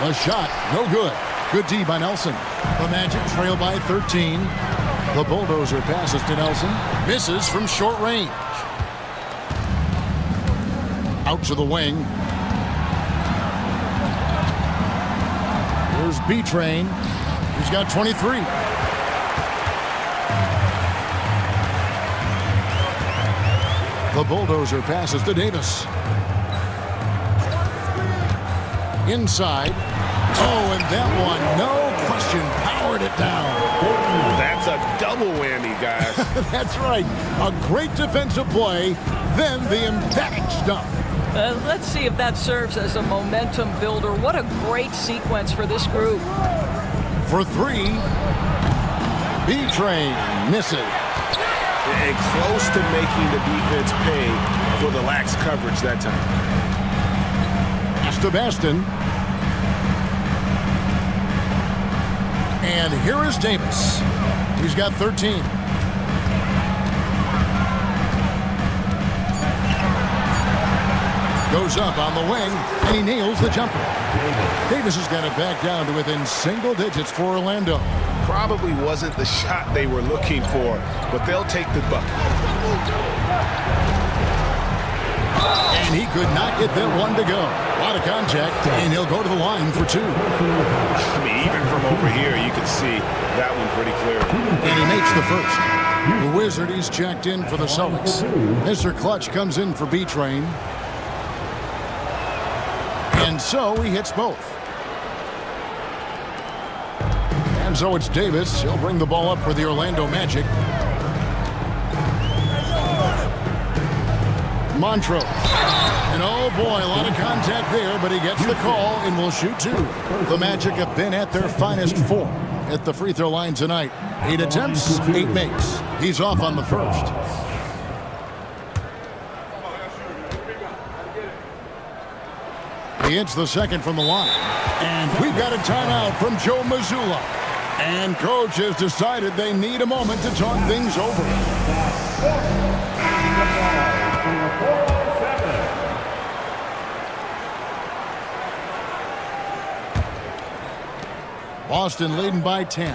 A shot, no good. Good D by Nelson. The Magic trail by 13. The bulldozer passes to Nelson. Misses from short range. Out to the wing. Here's B-Train. He's got 23. The bulldozer passes to Davis. Inside. Oh, and that one, no question, powered it down. That's a double whammy, guys. That's right. A great defensive play, then the emphatic stuff. Let's see if that serves as a momentum builder. What a great sequence for this group. For 3, B-Train misses. And close to making the defense pay for the lax coverage that time. Baston. And here is Davis. He's got 13. Goes up on the wing, and he nails the jumper. Davis has got it back down to within single digits for Orlando. Probably wasn't the shot they were looking for, but they'll take the bucket. And he could not get that one to go. A lot of contact, and he'll go to the line for 2. I mean, even from over here, you can see that one pretty clearly. And he makes the first. The Wizard, he's checked in for the Celtics. Mr. Clutch comes in for B-Train. And so he hits both. And so it's Davis. He'll bring the ball up for the Orlando Magic. Montrose. And oh boy, a lot of contact there, but he gets the call and will shoot 2. The Magic have been at their finest 4 at the free throw line tonight. 8 attempts, 8 makes. He's off on the first. He hits the second from the line. And we've got a timeout from Joe Mazzulla. And coach has decided they need a moment to talk things over. Boston leading by 10.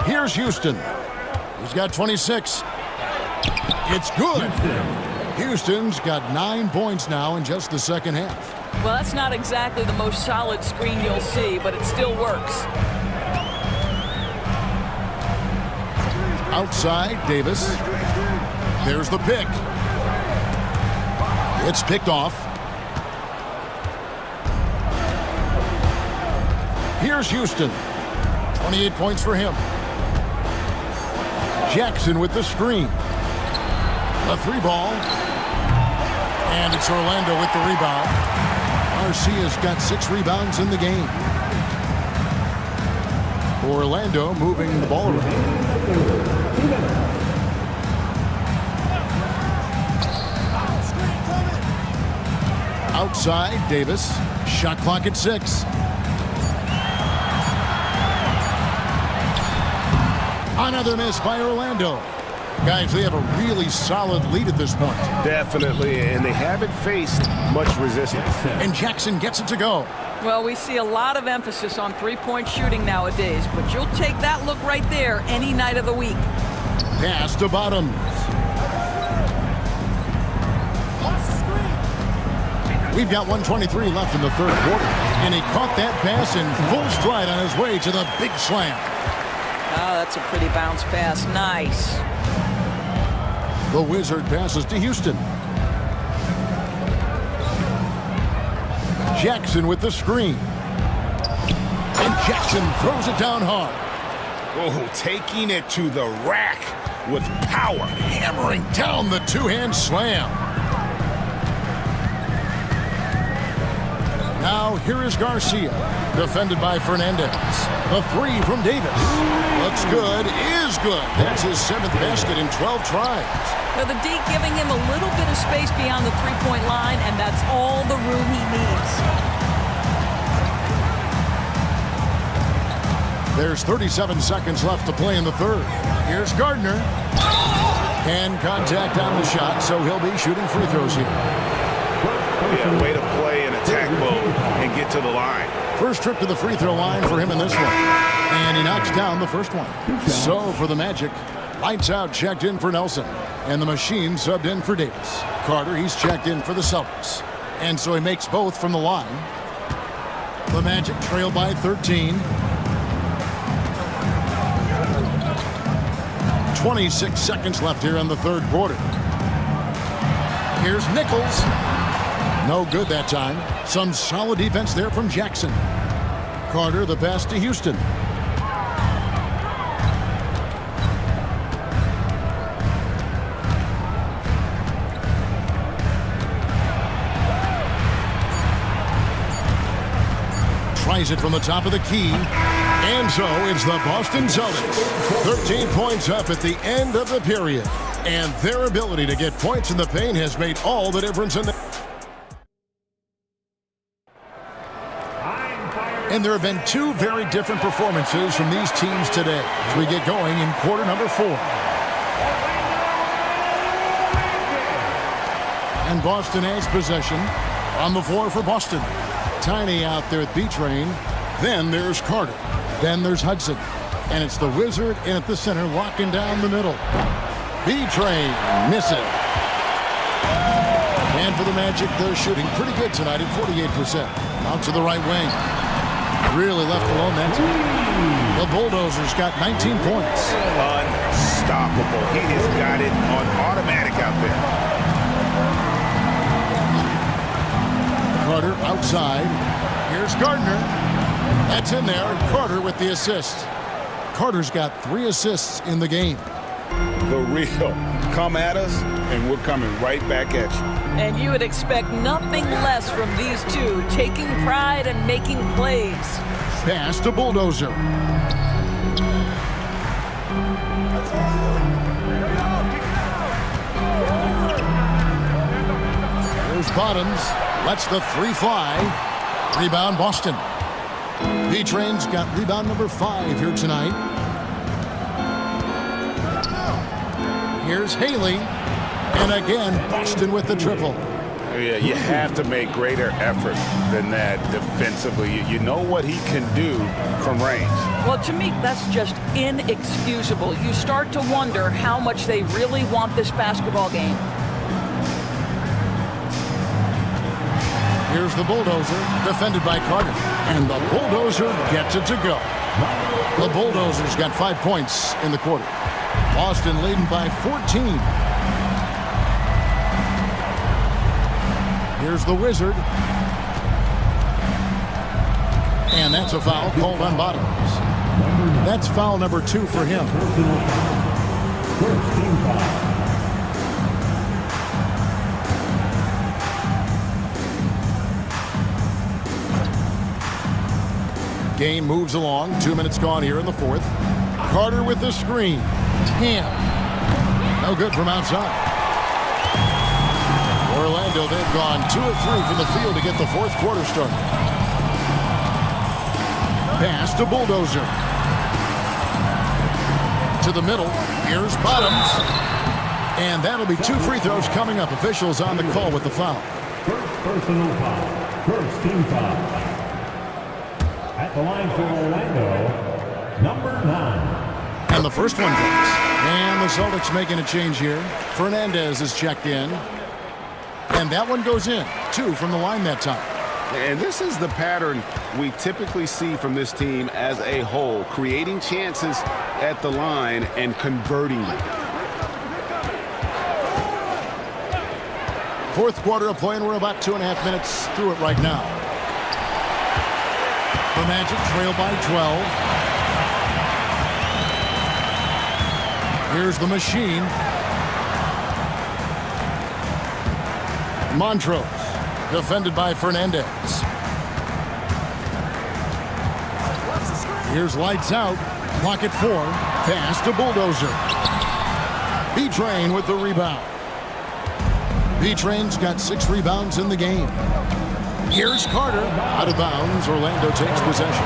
Here's Houston. He's got 26. It's good. Houston's got 9 points now in just the second half. Well, that's not exactly the most solid screen you'll see, but it still works. Outside, Davis. There's the pick. It's picked off. Here's Houston. 28 points for him. Jackson with the screen. A 3-ball. And it's Orlando with the rebound. Garcia's got 6 rebounds in the game. Orlando moving the ball around. Outside, Davis. Shot clock at 6. Another miss by Orlando. Guys, they have a really solid lead at this point. Definitely, and they haven't faced much resistance. And Jackson gets it to go. Well, we see a lot of emphasis on three-point shooting nowadays, but you'll take that look right there any night of the week. Pass to Bottoms. We've got 1:23 left in the third quarter, and he caught that pass in full stride on his way to the big slam. Oh, that's a pretty bounce pass. Nice. The Wizard passes to Houston. Jackson with the screen. And Jackson throws it down hard. Oh, taking it to the rack with power. Hammering down the two-hand slam. Now here is Garcia, defended by Fernandez. The three from Davis. Looks good, is good. That's his 7th basket in 12 tries. Now the D giving him a little bit of space beyond the three-point line, and that's all the room he needs. There's 37 seconds left to play in the third. Here's Gardner. Hand contact on the shot, so he'll be shooting free throws here. Yeah, way to play in attack mode and get to the line. First trip to the free throw line for him in this one. And he knocks down the first one. So for the Magic, lights out checked in for Nelson. And the machine subbed in for Davis. Carter, he's checked in for the Celtics. And so he makes both from the line. The Magic trail by 13. 26 seconds left here in the third quarter. Here's Nichols. No good that time. Some solid defense there from Jackson. Carter, the pass to Houston. Tries it from the top of the key. And so it's the Boston Celtics. 13 points up at the end of the period. And their ability to get points in the paint has made all the difference in the... And there have been two very different performances from these teams today as we get going in quarter number 4. And Boston has possession on the floor for Boston. Tiny out there at B-Train. Then there's Carter. Then there's Hudson. And it's the Wizard in at the center, locking down the middle. B-Train misses. And for the Magic, they're shooting pretty good tonight at 48%. Out to the right wing. Really left alone that time. The Bulldozers got 19 points. Unstoppable. He has got it on automatic out there. Carter outside. Here's Gardner. That's in there. Carter with the assist. Carter's got 3 assists in the game. The real. Come at us, and we're coming right back at you. And you would expect nothing less from these two, taking pride and making plays. Pass to Bulldozer. There's Bottoms. Lets the 3 fly. Rebound Boston. B-Train's got rebound number 5 here tonight. Here's Haley. And again, Boston with the triple. Yeah, you have to make greater effort than that defensively. You know what he can do from range. Well, to me, that's just inexcusable. You start to wonder how much they really want this basketball game. Here's the Bulldozer, defended by Carter. And the Bulldozer gets it to go. The Bulldozers got 5 points in the quarter. Boston leading by 14. Here's the Wizard. And that's a foul called on Bottoms. That's foul number 2 for him. First team foul. Game moves along. 2 minutes gone here in the fourth. Carter with the screen. 10. No good from outside. Orlando, they've gone 2 of 3 from the field to get the fourth quarter started. Pass to Bulldozer. To the middle. Here's Bottoms. And that'll be 2 free throws coming up. Officials on the call with the foul. First personal foul. First team foul. At the line for Orlando, number 9. And the first one goes. And the Celtics making a change here. Fernandez is checked in. And that one goes in. 2 from the line that time. And this is the pattern we typically see from this team as a whole, creating chances at the line and converting them. Fourth quarter of play, and we're about 2.5 minutes through it right now. The Magic trail by 12. Here's the machine. Montrose, defended by Fernandez. Here's lights out. Clock at 4. Pass to Bulldozer. B-Train with the rebound. B-Train's got 6 rebounds in the game. Here's Carter. Out of bounds. Orlando takes possession.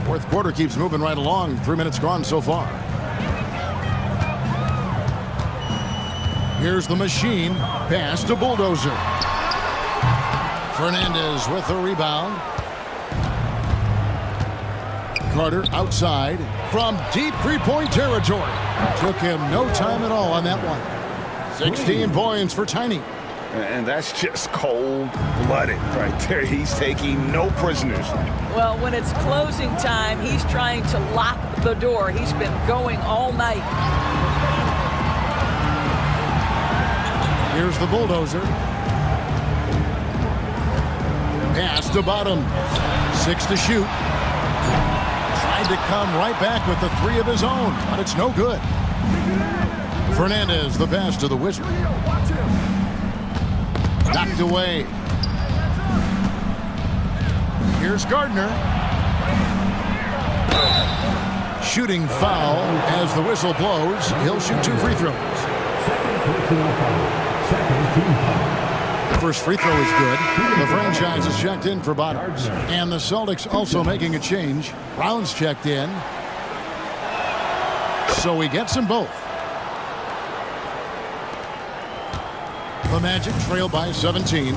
Fourth quarter keeps moving right along. 3 minutes gone so far. Here's the machine. Pass to Bulldozer. Fernandez with the rebound. Carter outside from deep three-point territory. Took him no time at all on that one. 16 points for Tiny. And that's just cold-blooded right there. He's taking no prisoners. Well, when it's closing time, he's trying to lock the door. He's been going all night. Here's the Bulldozer. Pass to Bottom. 6 to shoot. Tried to come right back with the 3 of his own, but it's no good. Fernandez, the pass to the Wizard. Knocked away. Here's Gardner. Shooting foul as the whistle blows. He'll shoot 2 free throws. Second personal foul. Second team foul. The first free throw is good. The franchise is checked in for Bottoms. And the Celtics also making a change. Brown's checked in. So he gets them both. The Magic trail by 17.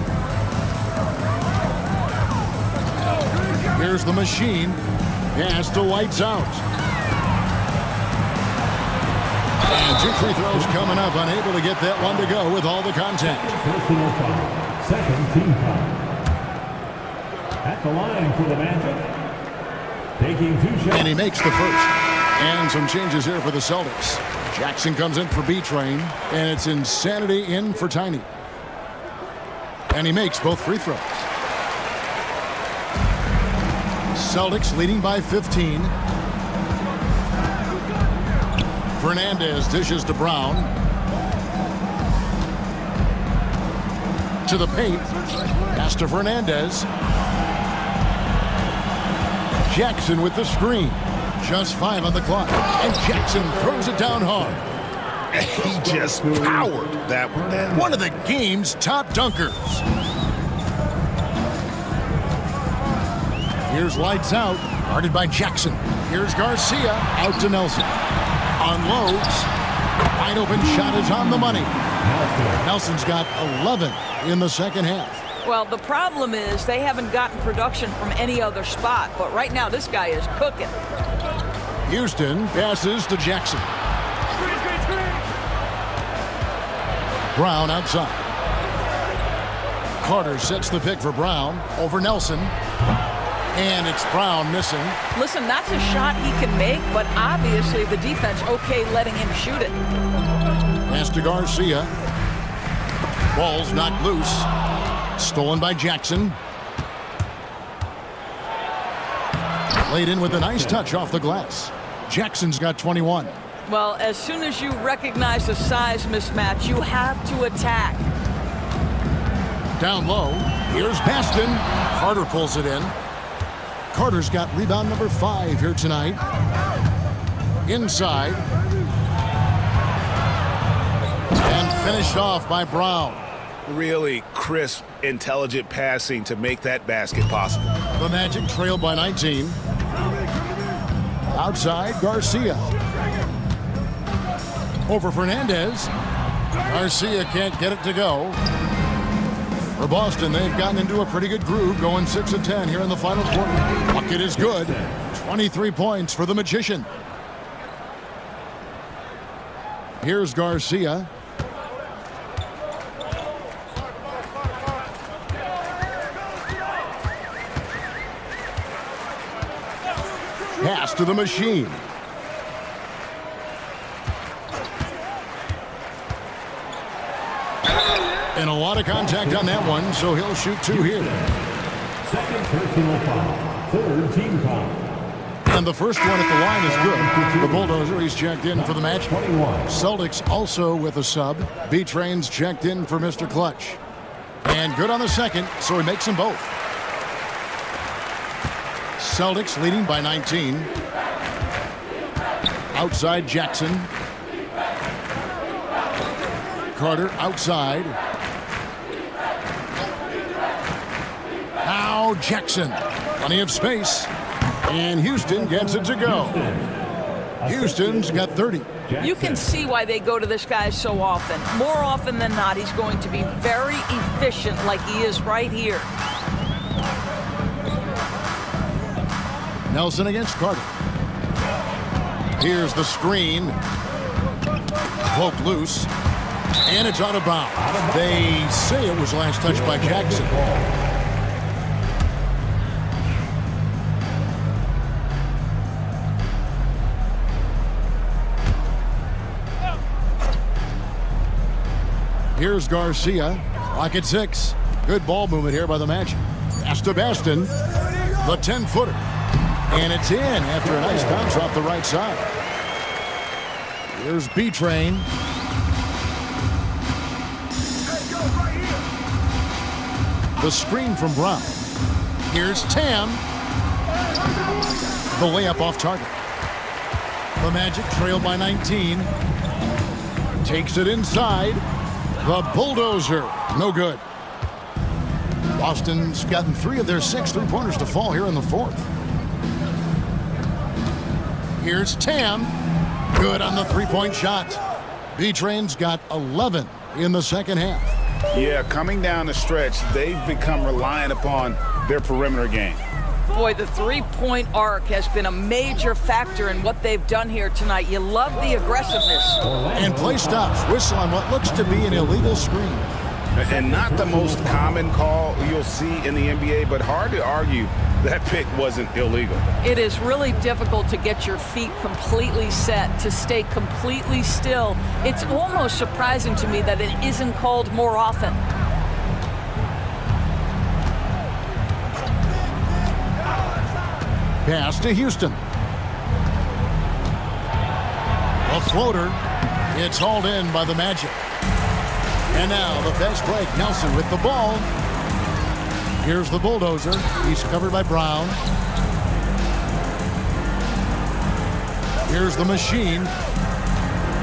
Here's the machine. Pass to lights out. And 2 free throws coming up. Unable to get that one to go with all the contact. Personal foul. Second team foul. At the line for the Magic. Taking 2 shots. And he makes the first. And some changes here for the Celtics. Jackson comes in for B-Train. And it's Insanity in for Tiny. And he makes both free throws. Celtics leading by 15. Fernandez dishes to Brown. To the paint. Pass to Fernandez. Jackson with the screen. Just 5 on the clock. And Jackson throws it down hard. He just powered that one. One of the game's top dunkers. Here's lights out. Guarded by Jackson. Here's Garcia. Out to Nelson. Unloads. Wide open shot is on the money. Nelson's got 11 in the second half. Well, the problem is they haven't gotten production from any other spot. But right now, this guy is cooking. Houston passes to Jackson. Brown outside. Carter sets the pick for Brown over Nelson. And it's Brown missing. Listen, that's a shot he can make, but obviously the defense okay letting him shoot it. Pass to Garcia. Ball's knocked loose. Stolen by Jackson. Laid in with a nice touch off the glass. Jackson's got 21. Well, as soon as you recognize the size mismatch, you have to attack. Down low. Here's Baston. Carter pulls it in. Carter's got rebound number 5 here tonight. Inside. And finished off by Brown. Really crisp, intelligent passing to make that basket possible. The Magic trail by 19. Outside, Garcia. Over Fernandez. Garcia can't get it to go. For Boston, they've gotten into a pretty good groove, going 6 of 10 here in the final quarter. Bucket is good. 23 points for the Magician. Here's Garcia. Pass to the Machine. And a lot of contact on that one, so he'll shoot 2 here. Second personal foul. Third team foul. And the first one at the line is good. The Bulldozer, he's checked in for the match. 21. Celtics also with a sub. B-Train's checked in for Mr. Clutch. And good on the second, so he makes them both. Celtics leading by 19. Outside Jackson. Carter outside. Now Jackson. Plenty of space. And Houston gets it to go. Houston's got 30. You can see why they go to this guy so often. More often than not, he's going to be very efficient like he is right here. Nelson against Carter. Here's the screen. Poked loose. And it's out of bounds. They say it was last touched by Jackson. Here's Garcia. Clock at 6. Good ball movement here by the Magic. Pass to Baston. The 10-footer. And it's in after a nice bounce off the right side. Here's B-Train. The screen from Brown. Here's Tam. The layup off target. The Magic trail by 19. Takes it inside. The Bulldozer. No good. Boston's gotten 3 of their 6 3-pointers to fall here in the fourth. Here's Tam. Good on the 3-point shot. B-Train's got 11 in the second half. Yeah, coming down the stretch, they've become reliant upon their perimeter game. Boy, the 3-point arc has been a major factor in what they've done here tonight. You love the aggressiveness. And play stops. Whistle on what looks to be an illegal screen. And not the most common call you'll see in the NBA, but hard to argue that pick wasn't illegal. It is really difficult to get your feet completely set, to stay completely still. It's almost surprising to me that it isn't called more often. Pass to Houston. A floater. It's hauled in by the Magic. And now the fast break. Nelson with the ball. Here's the Bulldozer. He's covered by Brown. Here's the Machine.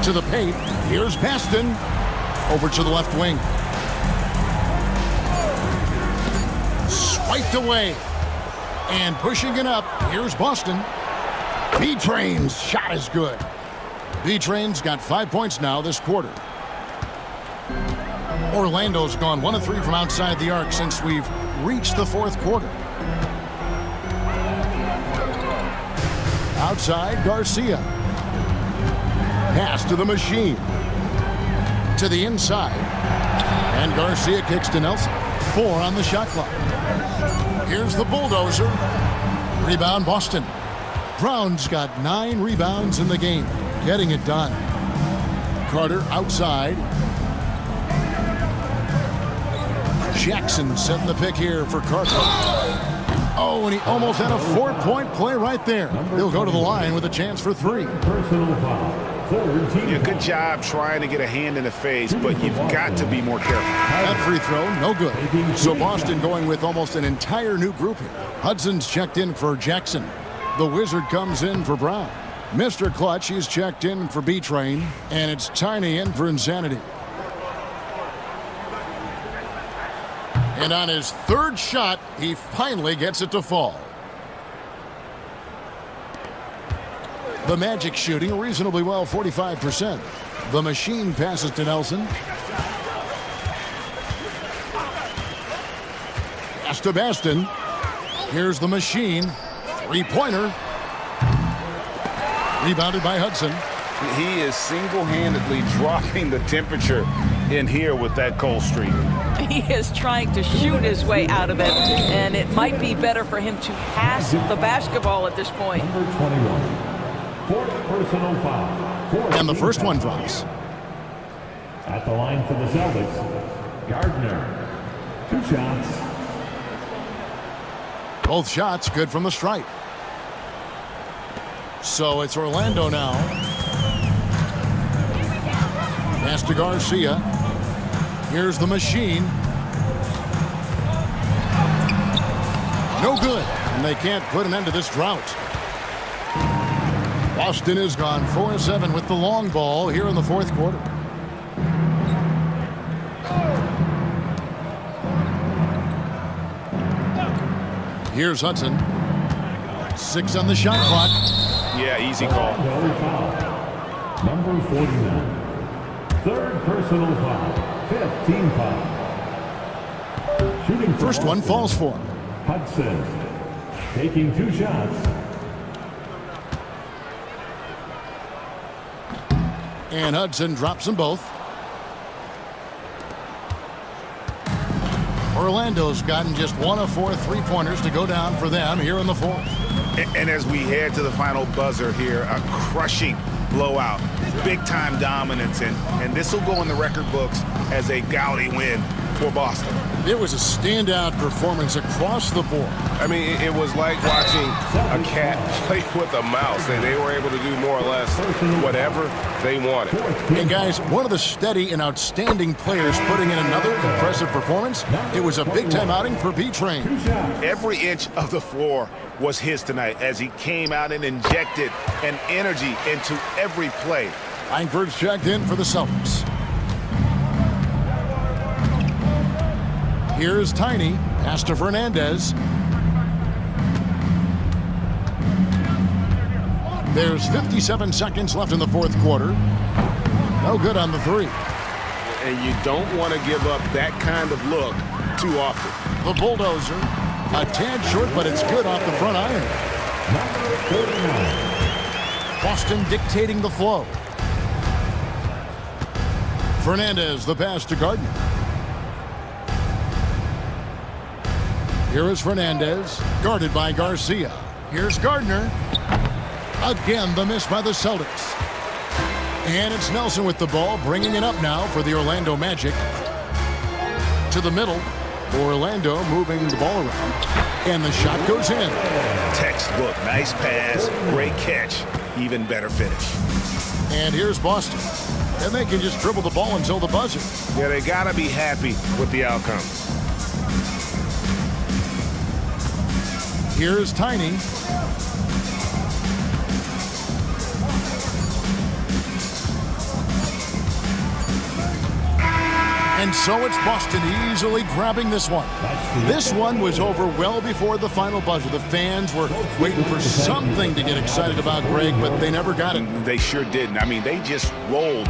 To the paint. Here's Baston. Over to the left wing. Swiped away. And pushing it up. Here's Boston. B-Train's shot is good. B-Train's got 5 points now this quarter. Orlando's gone 1 of 3 from outside the arc since we've reached the fourth quarter. Outside, Garcia. Pass to the Machine. To the inside. And Garcia kicks to Nelson. 4 on the shot clock. Here's the Bulldozer. Rebound, Boston. Brown's got 9 rebounds in the game. Getting it done. Carter outside. Jackson setting the pick here for Carter. Oh, and he almost had a 4-point play right there. He'll go to the line with a chance for 3. Personal foul. Third team. Yeah, good job trying to get a hand in the face, but you've got to be more careful. That free throw, no good. So Boston going with almost an entire new group here. Hudson's checked in for Jackson. The Wizard comes in for Brown. Mr. Clutch, he's checked in for B-Train. And it's Tiny in for Insanity. And on his third shot, he finally gets it to fall. The Magic shooting reasonably well, 45%. The Machine passes to Nelson. Pass to Baston. Here's the Machine. Three-pointer. Rebounded by Hudson. He is single-handedly dropping the temperature in here with that cold streak. He is trying to shoot his way out of it, and it might be better for him to pass the basketball at this point. Number 21. Fourth personal foul. And the first one drops. At the line for the Celtics, Gardner. 2 shots. Both shots good from the stripe. So it's Orlando now. Pass to Garcia. Here's the Machine. No good. And they can't put an end to this drought. Boston is gone 4-7 with the long ball here in the fourth quarter. Here's Hudson. 6 on the shot clock. Yeah, easy call. Number 49. Third personal foul. 5th team foul. Shooting First one falls for him. Hudson taking 2 shots. And Hudson drops them both. Orlando's gotten just 1 of 4 three-pointers to go down for them here in the fourth. And as we head to the final buzzer here, a crushing blowout, big-time dominance, and this will go in the record books as a gaudy win for Boston. It was a standout performance across the board. I mean, it was like watching a cat play with a mouse. They were able to do more or less whatever they wanted. And guys, one of the steady and outstanding players putting in another impressive performance. It was a big-time outing for B-Train. Every inch of the floor was his tonight as he came out and injected an energy into every play. Langford's checked in for the Celtics. Here's Tiny. Pass to Fernandez. There's 57 seconds left in the fourth quarter. No good on the three. And you don't want to give up that kind of look too often. The Bulldozer. A tad short, but it's good off the front iron. Boston dictating the flow. Fernandez, the pass to Gardner. Here is Fernandez, guarded by Garcia. Here's Gardner. Again, the miss by the Celtics. And it's Nelson with the ball, bringing it up now for the Orlando Magic. To the middle. Orlando moving the ball around. And the shot goes in. Textbook, nice pass, great catch, even better finish. And here's Boston. And they can just dribble the ball until the buzzer. Yeah, they got to be happy with the outcome. Here's Tiny. And so it's Boston easily grabbing this one. This one was over well before the final buzzer. The fans were waiting for something to get excited about, Greg, but they never got it. They sure didn't. I mean, they just rolled.